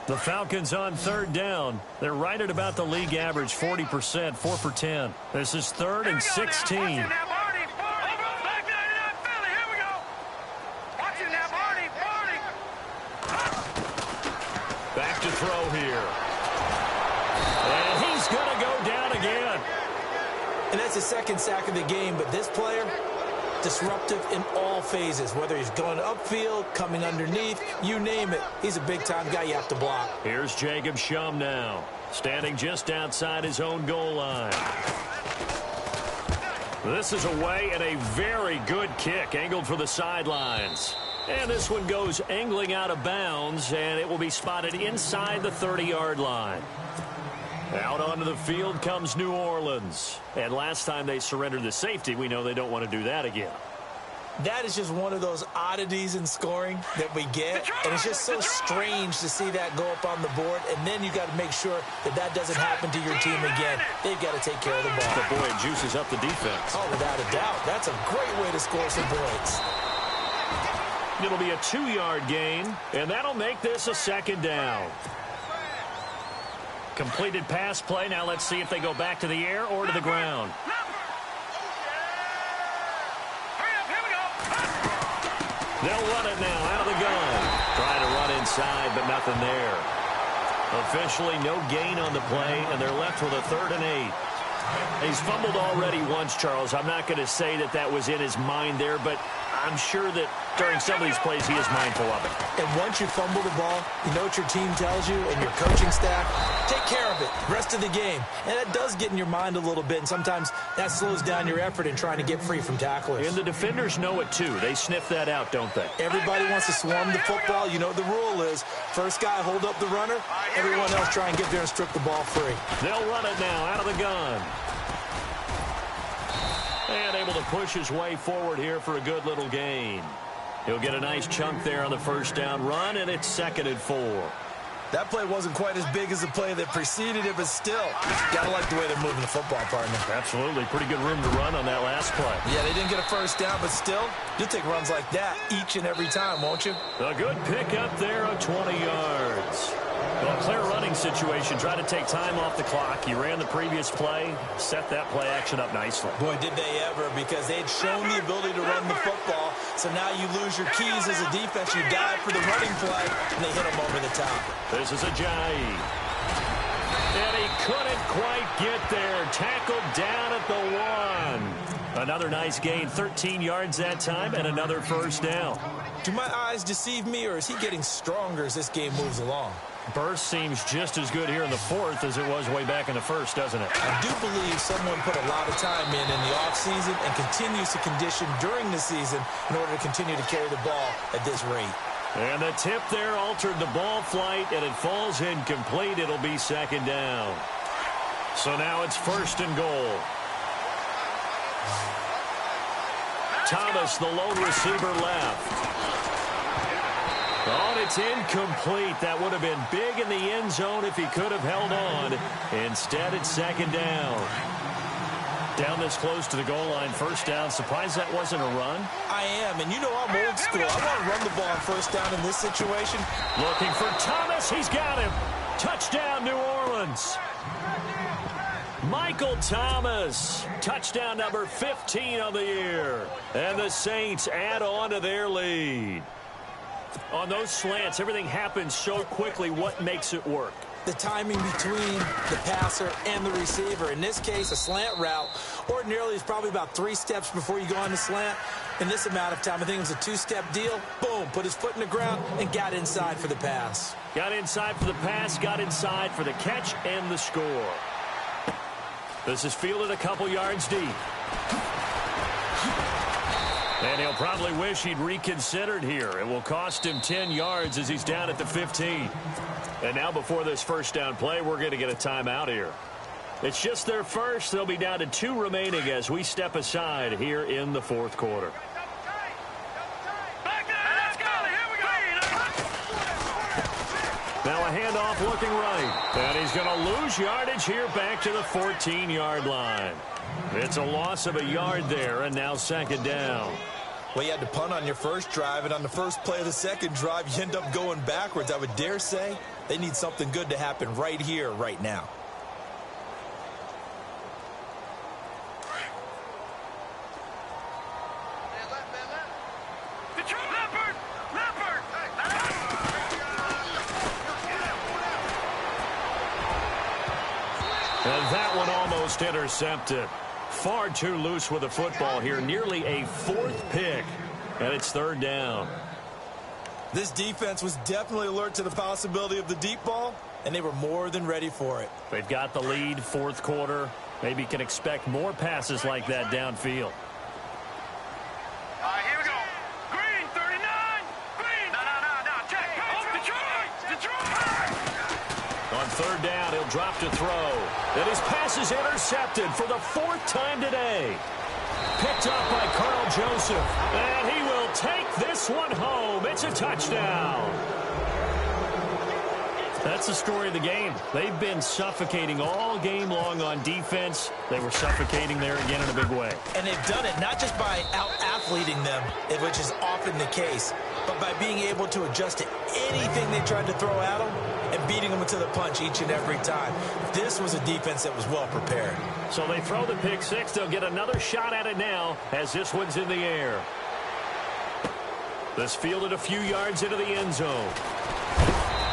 The Falcons on 3rd down. They're right at about the league average, 40%, 4 for 10. This is 3rd and 16. Back to throw here. And he's going to go down again. And that's his 2nd sack of the game, but this player, disruptive in all phases, whether he's going upfield, coming underneath, you name it. He's a big-time guy you have to block. Here's Jacob Shum now, standing just outside his own goal line. This is away, and a very good kick, angled for the sidelines. And this one goes angling out of bounds, and it will be spotted inside the 30-yard line. Out onto the field comes New Orleans. And last time they surrendered the safety, we know they don't want to do that again. That is just one of those oddities in scoring that we get. And it's just so strange to see that go up on the board. And then you got to make sure that that doesn't happen to your team again. They've got to take care of the ball. The boy juices up the defense. Oh, without a doubt. That's a great way to score some points. It'll be a 2-yard gain, and that'll make this a 2nd down. Completed pass play. Now let's see if they go back to the air or to the ground. They'll run it now out of the gun. Trying to run inside, but nothing there. Officially no gain on the play, and they're left with a 3rd and 8. He's fumbled already once, Charles. I'm not going to say that that was in his mind there, but I'm sure that during some of these plays he is mindful of it. And once you fumble the ball, you know what your team tells you and your coaching staff? Take care of it rest of the game. And that does get in your mind a little bit, and sometimes that slows down your effort in trying to get free from tacklers. And the defenders know it too. They sniff that out, don't they? Everybody wants to swarm the football. You know what the rule is. First guy hold up the runner. Everyone else try and get there and strip the ball free. They'll run it now out of the gun. And able to push his way forward here for a good little gain. He'll get a nice chunk there on the 1st down run, and it's 2nd and 4. That play wasn't quite as big as the play that preceded it, but still, gotta like the way they're moving the football, partner. Absolutely. Pretty good room to run on that last play. Yeah, they didn't get a 1st down, but still, you'll take runs like that each and every time, won't you? A good pick up there of 20 yards. Well, clear running situation. Try to take time off the clock. You ran the previous play, set that play action up nicely. Boy, did they ever, because they'd shown the ability to run the football. So now you lose your keys as a defense. You dive for the running play, and they hit them over the top. This is Ajayi. And he couldn't quite get there. Tackled down at the 1. Another nice gain, 13 yards that time, and another first down. Do my eyes deceive me, or is he getting stronger as this game moves along? Burst seems just as good here in the fourth as it was way back in the first, doesn't it? I do believe someone put a lot of time in the offseason and continues to condition during the season in order to continue to carry the ball at this rate. And the tip there altered the ball flight, and it falls incomplete. It'll be second down. So now it's first and goal. Thomas, the lone receiver, left. Oh, it's incomplete. That would have been big in the end zone if he could have held on. Instead, it's second down. Down this close to the goal line, first down. Surprised that wasn't a run? I am, and you know I'm old school. I want to run the ball on first down in this situation. Looking for Thomas. He's got him. Touchdown, New Orleans. Michael Thomas, touchdown number 15 of the year. And the Saints add on to their lead. On those slants, everything happens so quickly. What makes it work? The timing between the passer and the receiver. In this case, a slant route ordinarily is probably about 3 steps before you go on the slant. In this amount of time, I think it was a 2-step deal. Boom, put his foot in the ground and got inside for the pass. Got inside for the pass, got inside for the catch and the score. This is fielded a couple yards deep. And he'll probably wish he'd reconsidered here. It will cost him 10 yards as he's down at the 15. And now before this first down play, we're going to get a timeout here. It's just their first. They'll be down to 2 remaining as we step aside here in the fourth quarter. Now a handoff looking right. And he's going to lose yardage here back to the 14-yard line. It's a loss of a yard there, and now second down. Well, you had to punt on your first drive, and on the first play of the second drive, you end up going backwards. I would dare say they need something good to happen right here, right now. And that one almost intercepted. Far too loose with the football here. Nearly a 4th pick. And it's third down. This defense was definitely alert to the possibility of the deep ball, and they were more than ready for it. They've got the lead, fourth quarter. Maybe can expect more passes like that downfield. Here we go. Green, 39. Green. No. Check. Detroit. On third down, he'll drop to throw. And his pass is intercepted for the 4th time today. Picked up by Carl Joseph. And he will take this one home. It's a touchdown. That's the story of the game. They've been suffocating all game long on defense. They were suffocating there again in a big way. And they've done it not just by out-athleting them, which is often the case, but by being able to adjust to anything they tried to throw at them and beating them to the punch each and every time. This was a defense that was well prepared. So they throw the pick six. They'll get another shot at it now as this one's in the air. This fielded a few yards into the end zone.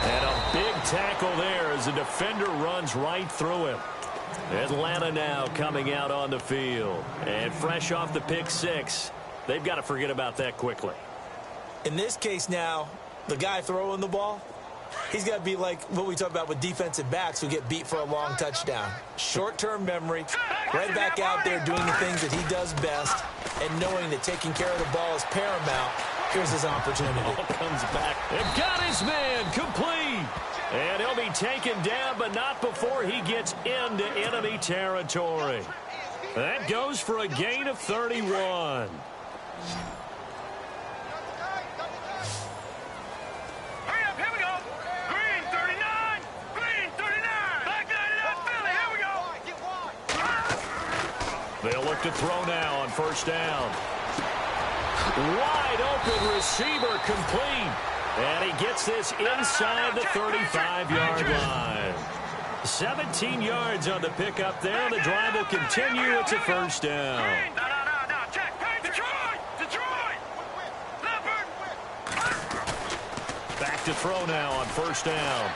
And a big tackle there as the defender runs right through him. Atlanta now coming out on the field. And fresh off the pick six, they've got to forget about that quickly. In this case now, the guy throwing the ball, he's got to be like what we talk about with defensive backs who get beat for a long touchdown. Short-term memory, right back out there doing the things that he does best, and knowing that taking care of the ball is paramount. Here's his opportunity. Ball comes back and got his man complete. And he'll be taken down, but not before he gets into enemy territory. That goes for a gain of 31. Hurry up, here we go. Green, 39. Green, 39. Back 99, Philly, here we go. They'll look to throw now on first down. Wide open receiver complete. And he gets this inside the 35-yard line. 17 yards on the pickup there. The drive will continue. It's a first down. No. Check. Detroit. Leopard. Back to throw now on first down.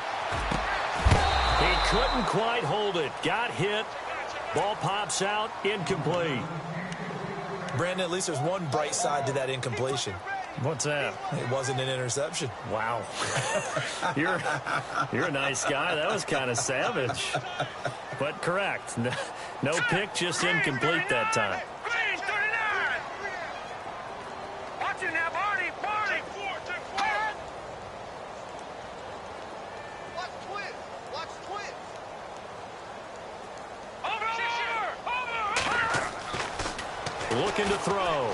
He couldn't quite hold it. Got hit. Ball pops out. Incomplete. Brandon, at least there's one bright side to that incompletion. What's that? It wasn't an interception. Wow. You're a nice guy. That was kind of savage. But correct. No pick, just incomplete that time. Green, 39. Watch it now, Barney. Barney. Watch twins. Watch twins. Over. Looking to throw.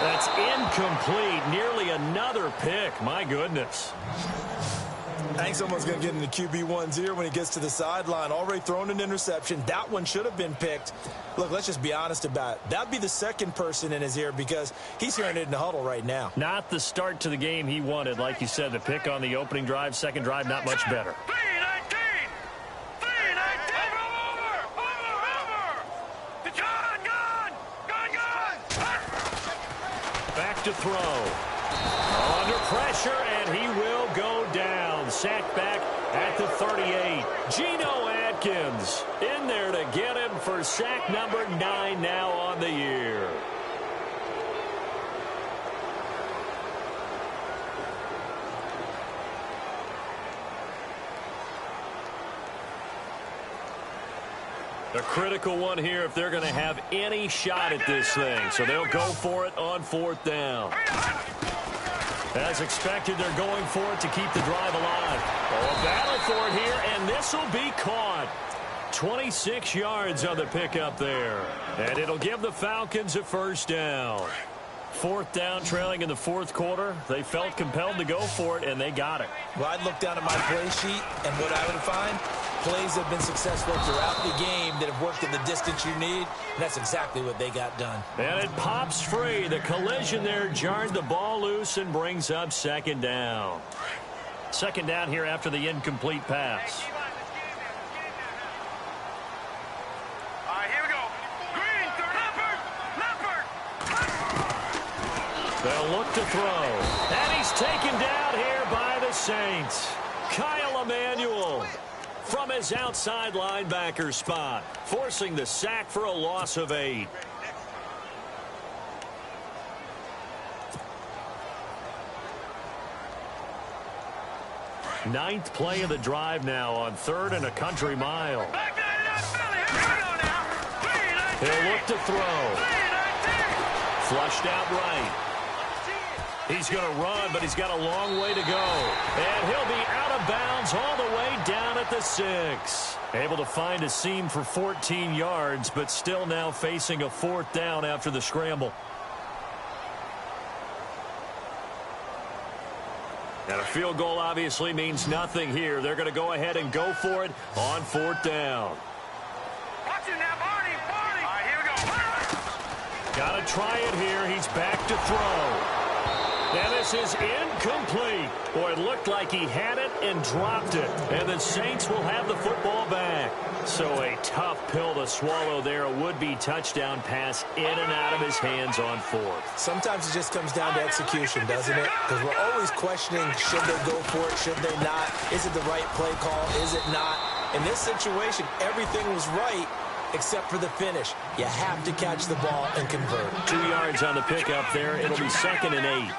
That's incomplete. Nearly another pick. My goodness. I think someone's going to get in the QB1's ear when he gets to the sideline. Already thrown an interception. That one should have been picked. Look, let's just be honest about it. That'd be the second person in his ear because he's hearing it in the huddle right now. Not the start to the game he wanted. Like you said, the pick on the opening drive, second drive, not much better. 319. 319. Over. The gun. Back to throw. Under pressure, and he will go down. Sacked back at the 38. Geno Atkins in there to get him for sack number 9 now on the year. A critical one here if they're going to have any shot at this thing. So they'll go for it on 4th down. As expected, they're going for it to keep the drive alive. Oh, a battle for it here, and this will be caught. 26 yards on the pickup there. And it'll give the Falcons a first down. 4th down, trailing in the 4th quarter. They felt compelled to go for it, and they got it. Well, I'd look down at my play sheet, and what I would find, plays have been successful throughout the game that have worked in the distance you need, and that's exactly what they got done. And it pops free. The collision there jarred the ball loose and brings up 2nd down. 2nd down here after the incomplete pass. All right, here we go. Green, Leopard. They'll look to throw. And he's taken down here by the Saints. Kyle Emanuel from his outside linebacker spot, forcing the sack for a loss of 8. Ninth play of the drive now on 3rd and a country mile. He'll look to throw. Flushed out right. He's going to run, but he's got a long way to go. And he'll be out of bounds all the way down at the 6. Able to find a seam for 14 yards, but still now facing a 4th down after the scramble. And a field goal obviously means nothing here. They're going to go ahead and go for it on 4th down. Watch it now, Barney. All right, here we go. Got to try it here. He's back to throw. And this is incomplete. Boy, it looked like he had it and dropped it. And the Saints will have the football back. So a tough pill to swallow there. A would-be touchdown pass in and out of his hands on 4th. Sometimes it just comes down to execution, doesn't it? Because we're always questioning, should they go for it, should they not? Is it the right play call? Is it not? In this situation, everything was right except for the finish. You have to catch the ball and convert. 2 yards on the pickup there. It'll be 2nd and 8.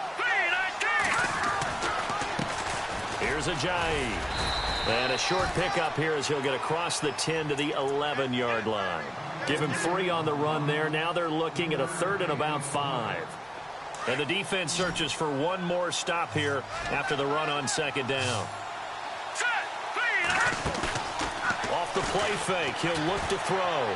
Here's Ajayi. And a short pickup here as he'll get across the 10 to the 11-yard line. Give him 3 on the run there. Now they're looking at a 3rd and about 5. And the defense searches for one more stop here after the run on 2nd down. Off the play fake, he'll look to throw.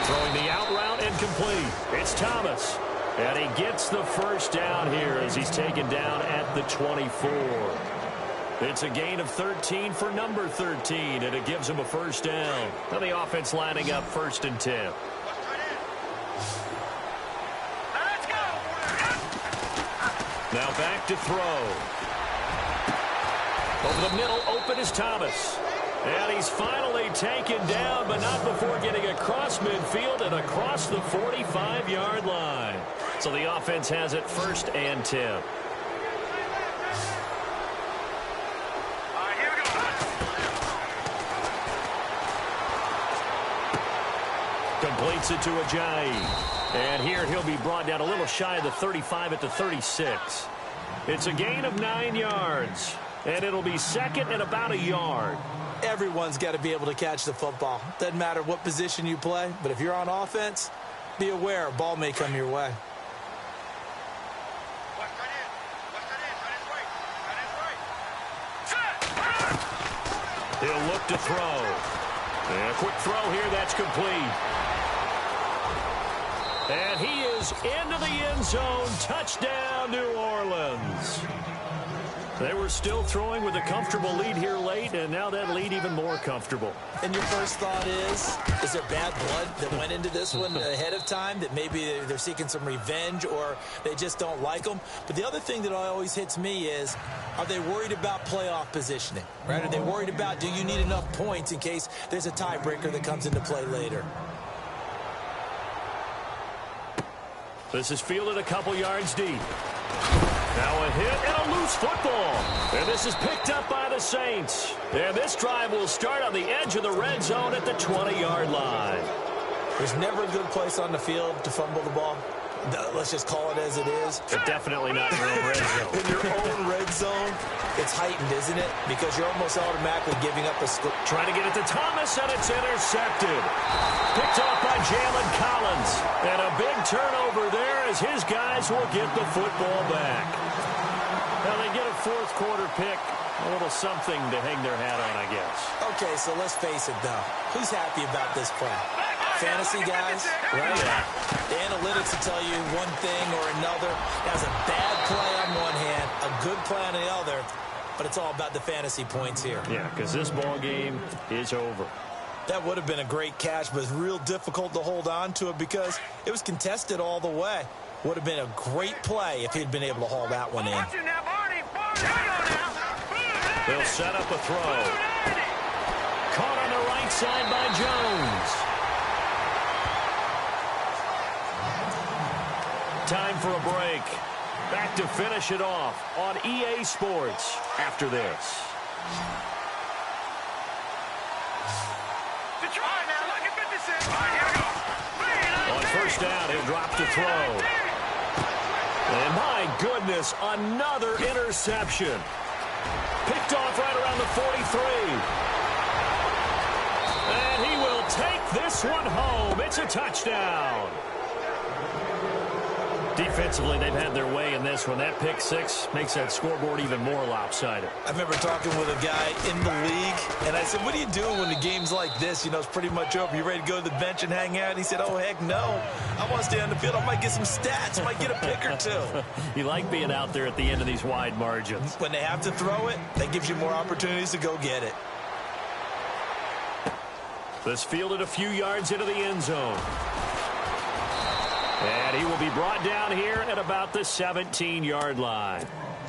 Throwing the out route incomplete. It's Thomas. And he gets the first down here as he's taken down at the 24. It's a gain of 13 for number 13, and it gives him a first down. Now the offense lining up 1st and 10. Now back to throw. Over the middle, open is Thomas. And he's finally taken down, but not before getting across midfield and across the 45-yard line. So the offense has it 1st and 10. Completes it to Ajayi. And here he'll be brought down a little shy of the 35 at the 36. It's a gain of 9 yards. And it'll be second and about a yard. Everyone's got to be able to catch the football. Doesn't matter what position you play, but if you're on offense, be aware a ball may come your way. He'll look to throw. And a quick throw here, that's complete. And he is into the end zone. Touchdown, New Orleans. They were still throwing with a comfortable lead here late, and now that lead even more comfortable. And your first thought is there bad blood that went into this one ahead of time, that maybe they're seeking some revenge or they just don't like them? But the other thing that always hits me is, are they worried about playoff positioning? Right? Are they worried about, do you need enough points in case there's a tiebreaker that comes into play later? This is fielded a couple yards deep. Now a hit and a loose football. And this is picked up by the Saints. And this drive will start on the edge of the red zone at the 20-yard line. There's never a good place on the field to fumble the ball. Let's just call it as it is. But definitely not in your own red zone. In your own red zone, it's heightened, isn't it? Because you're almost automatically giving up a score. Trying to get it to Thomas, and it's intercepted. Picked off by Jalen Collins. And a big turnover there as his guys will get the football back. Now they get a fourth quarter pick. A little something to hang their hat on, I guess. Okay, so let's face it, though. Who's happy about this play? Fantasy guys, right? Yeah. The analytics will tell you one thing or another. That's a bad play on one hand, a good play on the other, but it's all about the fantasy points here. Yeah, because this ball game is over. That would have been a great catch, but it's real difficult to hold on to it because it was contested all the way. Would have been a great play if he'd been able to haul that one in. They'll set up a throw. Caught on the right side by Jones. Time for a break. Back to finish it off on EA Sports after this. On first down, he'll drop to throw. And my goodness, another interception. Picked off right around the 43. And he will take this one home. It's a touchdown. Defensively, they've had their way in this one. That pick six makes that scoreboard even more lopsided. I remember talking with a guy in the league, and I said, what do you do when the game's like this? You know, it's pretty much over. You ready to go to the bench and hang out? And he said, oh, heck no. I want to stay on the field. I might get some stats. I might get a pick or two. You like being out there at the end of these wide margins. When they have to throw it, that gives you more opportunities to go get it. This fielded a few yards into the end zone. And he will be brought down here at about the 17-yard line.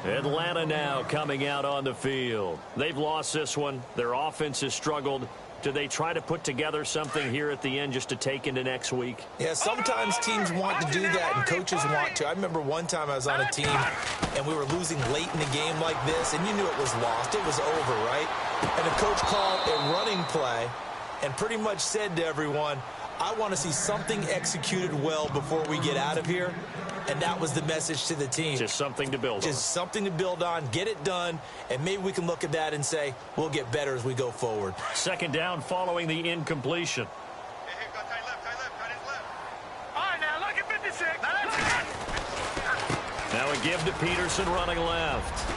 Atlanta now coming out on the field. They've lost this one. Their offense has struggled. Do they try to put together something here at the end just to take into next week? Yeah, sometimes teams want to do that and coaches want to. I remember one time I was on a team and we were losing late in the game like this, and you knew it was lost. It was over, right? And the coach called a running play and pretty much said to everyone, I want to see something executed well before we get out of here. And that was the message to the team. Just something to build on. Just something to build on, get it done, and maybe we can look at that and say, we'll get better as we go forward. Second down following the incompletion. Now a give to Peterson running left.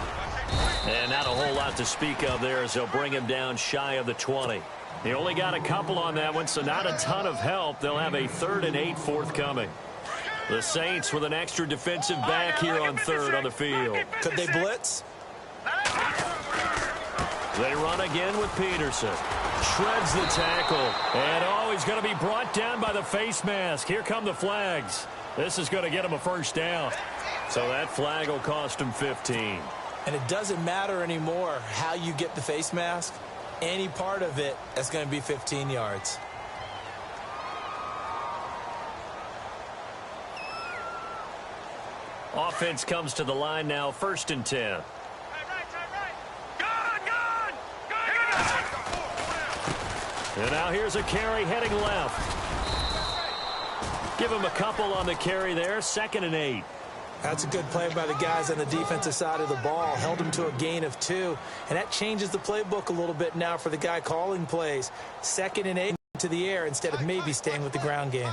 And not a whole lot to speak of there as they'll bring him down shy of the 20. He only got a couple on that one, so not a ton of help. They'll have a 3rd and 8 forthcoming. The Saints with an extra defensive back here on third on the field. Could they blitz? They run again with Peterson. Shreds the tackle. And, oh, he's going to be brought down by the face mask. Here come the flags. This is going to get him a first down. So that flag will cost him 15. And it doesn't matter anymore how you get the face mask. Any part of it, that's going to be 15 yards. Offense comes to the line now, 1st and 10. And now here's a carry heading left. Give him a couple on the carry there. 2nd and 8. That's a good play by the guys on the defensive side of the ball. Held him to a gain of 2. And that changes the playbook a little bit now for the guy calling plays. 2nd and 8 to the air instead of maybe staying with the ground game.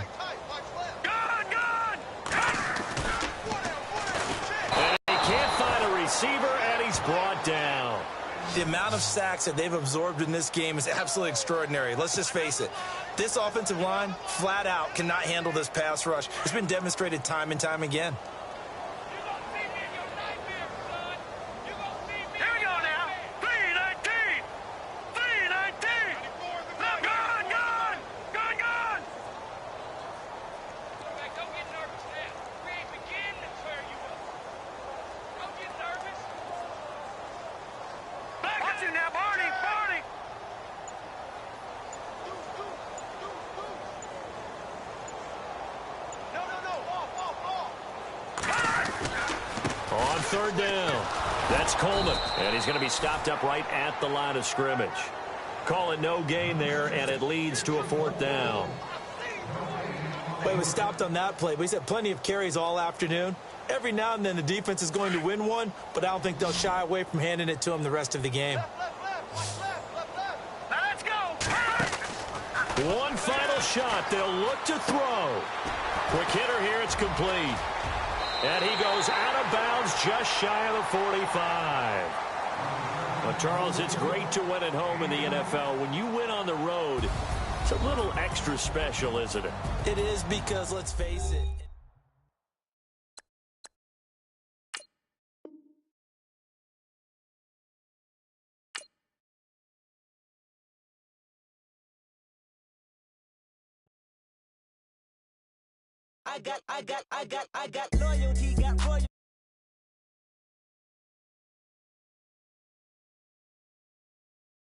And he can't find a receiver, and he's brought down. The amount of sacks that they've absorbed in this game is absolutely extraordinary. Let's just face it. This offensive line, flat out, cannot handle this pass rush. It's been demonstrated time and time again. On 3rd down, that's Coleman, and he's going to be stopped up right at the line of scrimmage. Call it no gain there, and it leads to a 4th down. Well, he was stopped on that play, but he's had plenty of carries all afternoon. Every now and then the defense is going to win one, but I don't think they'll shy away from handing it to him the rest of the game. Let's go. One final shot. They'll look to throw. Quick hitter here. It's complete. And he goes out of bounds just shy of the 45. Well, Charles, it's great to win at home in the NFL. When you win on the road, it's a little extra special, isn't it? It is because, let's face it, I got loyalty